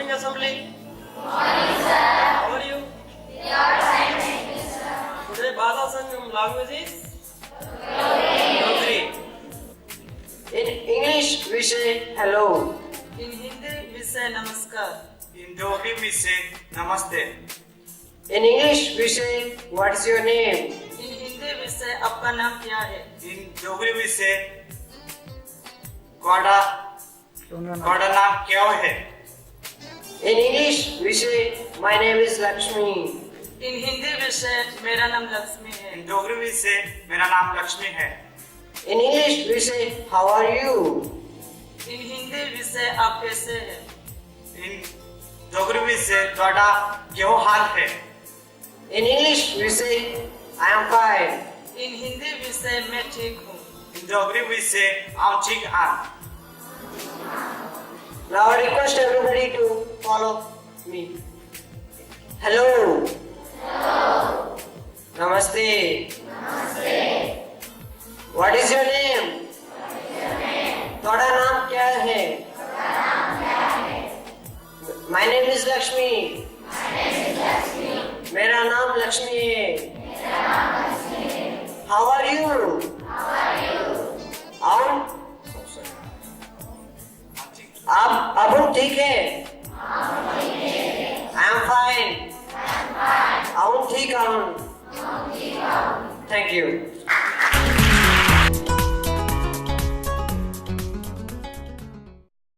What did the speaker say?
morning, assembly. Morning, sir. How are you? We are fine, thank you, sir. Today, Bhasha Sangam language is Dogri. In English, we say hello. In Hindi, we say namaskar. In Dogri we say namaste. In English, we say, what's your name? In Hindi, we say आपका नाम क्या है? In Dogri we say ਤੁਹਾਡਾ ਨਾਮ ਕਿਆ ਹੈ? In English, we say, my name is Lakshmi. In Hindi, we say मेरा नाम लक्ष्मी है. In Dogri we say मेरा नाम लक्ष्मी है. In English, we say, how are you? In Hindi, we say आप कैसे हैं? In Dogri we say ਤੁਹਾਡਾ ਕਿਹੋ ਹਾਲ ਹੈ? In English, we say, I am fine. In Hindi, we say मैं ठीक हूँ. In Dogri we say I'm ठीक हूँ. Now I request everybody to follow me. Hello. Hello. Namaste. Namaste. What is your name? ਤੁਹਾਡਾ ਨਾਮ क्या है? My name is Lakshmi. मेरा नाम लक्ष्मी है. How are you? आप ठीक है? I am fine. ठीक हूँ. Thank you.